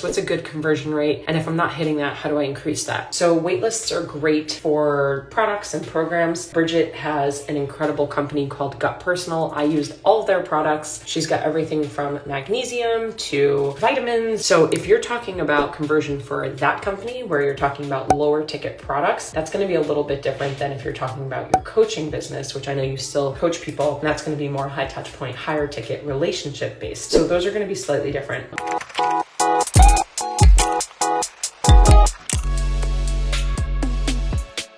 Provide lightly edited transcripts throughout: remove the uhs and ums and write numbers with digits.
What's a good conversion rate? And if I'm not hitting that, how do I increase that? So waitlists are great for products and programs. Bridget has an incredible company called Gut Personal. I used all of their products. She's got everything from magnesium to vitamins. So if you're talking about conversion for that company, where you're talking about lower ticket products, that's going to be a little bit different than if you're talking about your coaching business, which I know you still coach people. And that's going to be more high touch point, higher ticket, relationship based. So those are going to be slightly different.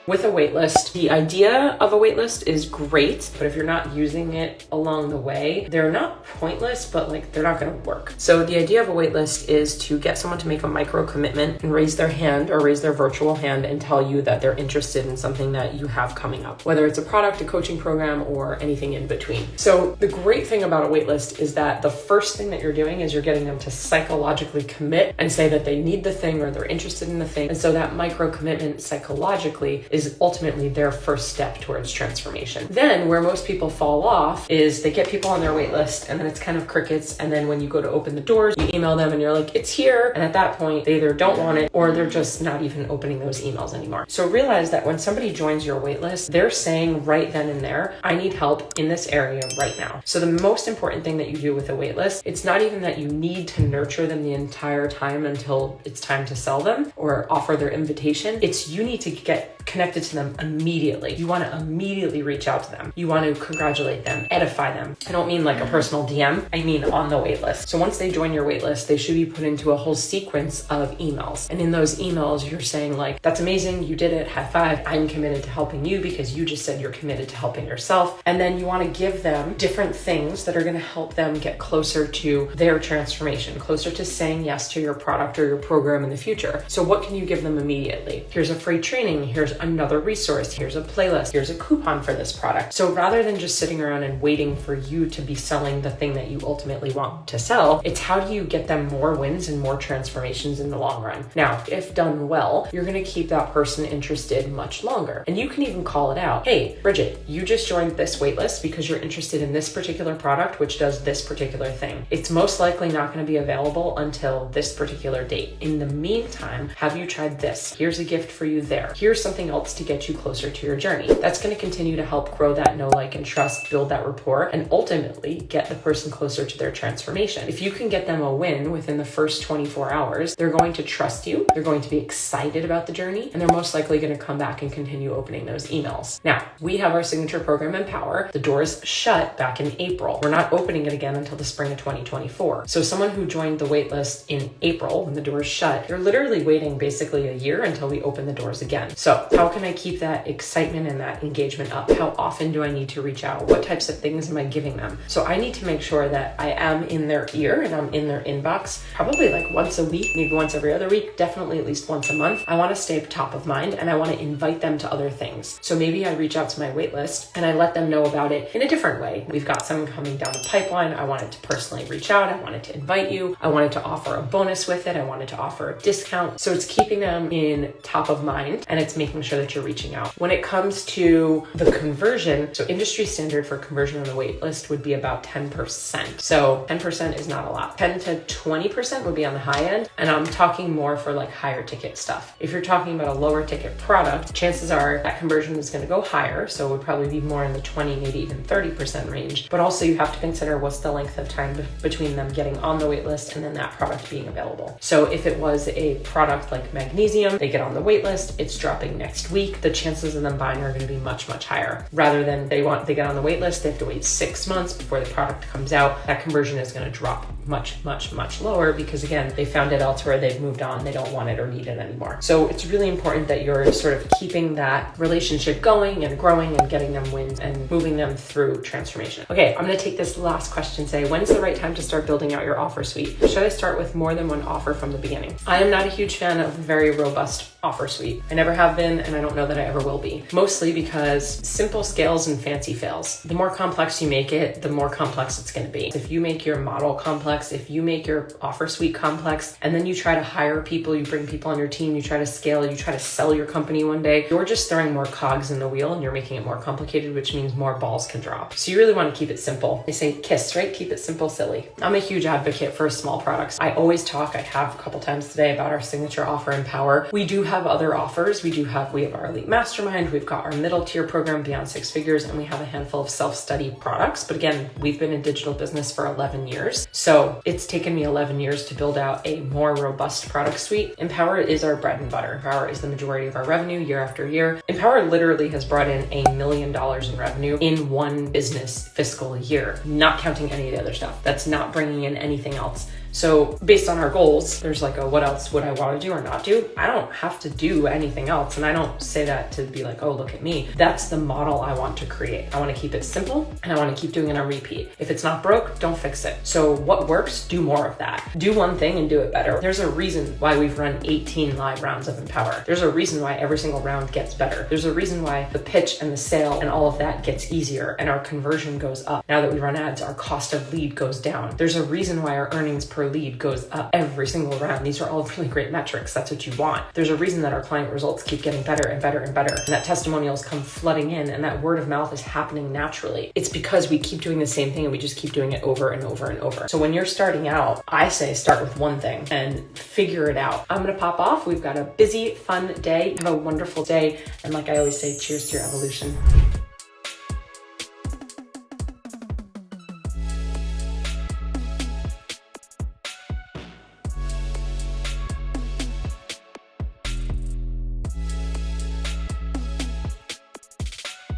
With a waitlist, the idea of a waitlist is great, but if you're not using it along the way, they're not pointless, but like they're not going to work. So the idea of a waitlist is to get someone to make a micro commitment and raise their hand or raise their virtual hand and tell you that they're interested in something that you have coming up, whether it's a product, a coaching program, or anything in between. So the great thing about a waitlist is that the first thing that you're doing is you're getting them to psychologically commit and say that they need the thing or they're interested in the thing. And so that micro commitment psychologically is ultimately their first step towards transformation. Then where most people fall off is they get people on their wait list and then it's kind of crickets. And then when you go to open the doors, you email them and you're like, it's here. And at that point, they either don't want it or they're just not even opening those emails anymore. So realize that when somebody joins your wait list, they're saying right then and there, I need help in this area right now. So the most important thing that you do with a wait list, it's not even that you need to nurture them the entire time until it's time to sell them or offer their invitation. It's you need to get connected to them immediately. You want to immediately reach out to them. You want to congratulate them, edify them. I don't mean like a personal DM. I mean on the wait list. So once they join your wait list, they should be put into a whole sequence of emails. And in those emails, you're saying like, that's amazing. You did it. High five. I'm committed to helping you because you just said you're committed to helping yourself. And then you want to give them different things that are going to help them get closer to their transformation, closer to saying yes to your product or your program in the future. So what can you give them immediately? Here's a free training. Here's another resource. Here's a playlist. Here's a coupon for this product. So rather than just sitting around and waiting for you to be selling the thing that you ultimately want to sell, it's how do you get them more wins and more transformations in the long run? Now, if done well, you're going to keep that person interested much longer. And you can even call it out. Hey, Bridget, you just joined this waitlist because you're interested in this particular product, which does this particular thing. It's most likely not going to be available until this particular date. In the meantime, have you tried this? Here's a gift for you there. Here's something else to get you closer to your journey. That's going to continue to help grow that know, like, and trust, build that rapport, and ultimately get the person closer to their transformation. If you can get them a win within the first 24 hours, they're going to trust you, they're going to be excited about the journey, and they're most likely going to come back and continue opening those emails. Now, we have our signature program, Empower. The doors shut back in April. We're not opening it again until the spring of 2024. So someone who joined the waitlist in April, when the doors shut, you're literally waiting basically a year until we open the doors again. So how can I keep that excitement and that engagement up? How often do I need to reach out? What types of things am I giving them? So I need to make sure that I am in their ear and I'm in their inbox, probably like once a week, maybe once every other week, definitely at least once a month. I want to stay top of mind and I want to invite them to other things. So maybe I reach out to my wait list and I let them know about it in a different way. We've got someone coming down the pipeline. I wanted to personally reach out. I wanted to invite you. I wanted to offer a bonus with it. I wanted to offer a discount. So it's keeping them in top of mind and it's making sure that you're reaching out. When it comes to the conversion, so industry standard for conversion on the wait list would be about 10%. So 10% is not a lot. 10 to 20% would be on the high end. And I'm talking more for like higher ticket stuff. If you're talking about a lower ticket product, chances are that conversion is going to go higher. So it would probably be more in the 20, maybe even 30% range. But also you have to consider what's the length of time between them getting on the wait list and then that product being available. So if it was a product like magnesium, they get on the wait list, it's dropping next week, the chances of them buying are going to be much, much higher. Rather than they get on the wait list, they have to wait 6 months before the product comes out. That conversion is going to drop much, much, much lower because again, they found it elsewhere, they've moved on, they don't want it or need it anymore. So it's really important that you're sort of keeping that relationship going and growing and getting them wins and moving them through transformation. Okay, I'm going to take this last question, say, when's the right time to start building out your offer suite? Should I start with more than one offer from the beginning? I am not a huge fan of a very robust offer suite. I never have been, and I don't know that I ever will be. Mostly because simple scales and fancy fails. The more complex you make it, the more complex it's going to be. If you make your model complex, complex, if you make your offer suite complex, and then you try to hire people, you bring people on your team, you try to scale, you try to sell your company one day, you're just throwing more cogs in the wheel and you're making it more complicated, which means more balls can drop. So you really want to keep it simple. They say KISS, right? Keep it simple, silly. I'm a huge advocate for small products. I always talk, I have a couple times today, about our signature offer, Empower. We do have other offers. We have our Elite Mastermind, we've got our middle tier program Beyond Six Figures, and we have a handful of self-study products. But again, we've been in digital business for 11 years. So it's taken me 11 years to build out a more robust product suite. Empower is our bread and butter. Empower is the majority of our revenue year after year. Empower literally has brought in $1 million in revenue in one business fiscal year, not counting any of the other stuff. That's not bringing in anything else. So based on our goals, there's like a what else would I want to do or not do? I don't have to do anything else. And I don't say that to be like, oh, look at me. That's the model I want to create. I want to keep it simple and I want to keep doing it on repeat. If it's not broke, don't fix it. So what works, do more of that. Do one thing and do it better. There's a reason why we've run 18 live rounds of Empower. There's a reason why every single round gets better. There's a reason why the pitch and the sale and all of that gets easier and our conversion goes up. Now that we run ads, our cost of lead goes down. There's a reason why our earnings per lead goes up every single round. These are all really great metrics. That's what you want. There's a reason that our client results keep getting better and better and better, and that testimonials come flooding in, and that word of mouth is happening naturally. It's because we keep doing the same thing and we just keep doing it over and over and over. So when you're starting out, I say start with one thing and figure it out. I'm gonna pop off. We've got a busy, fun day. Have a wonderful day. And like I always say, cheers to your evolution.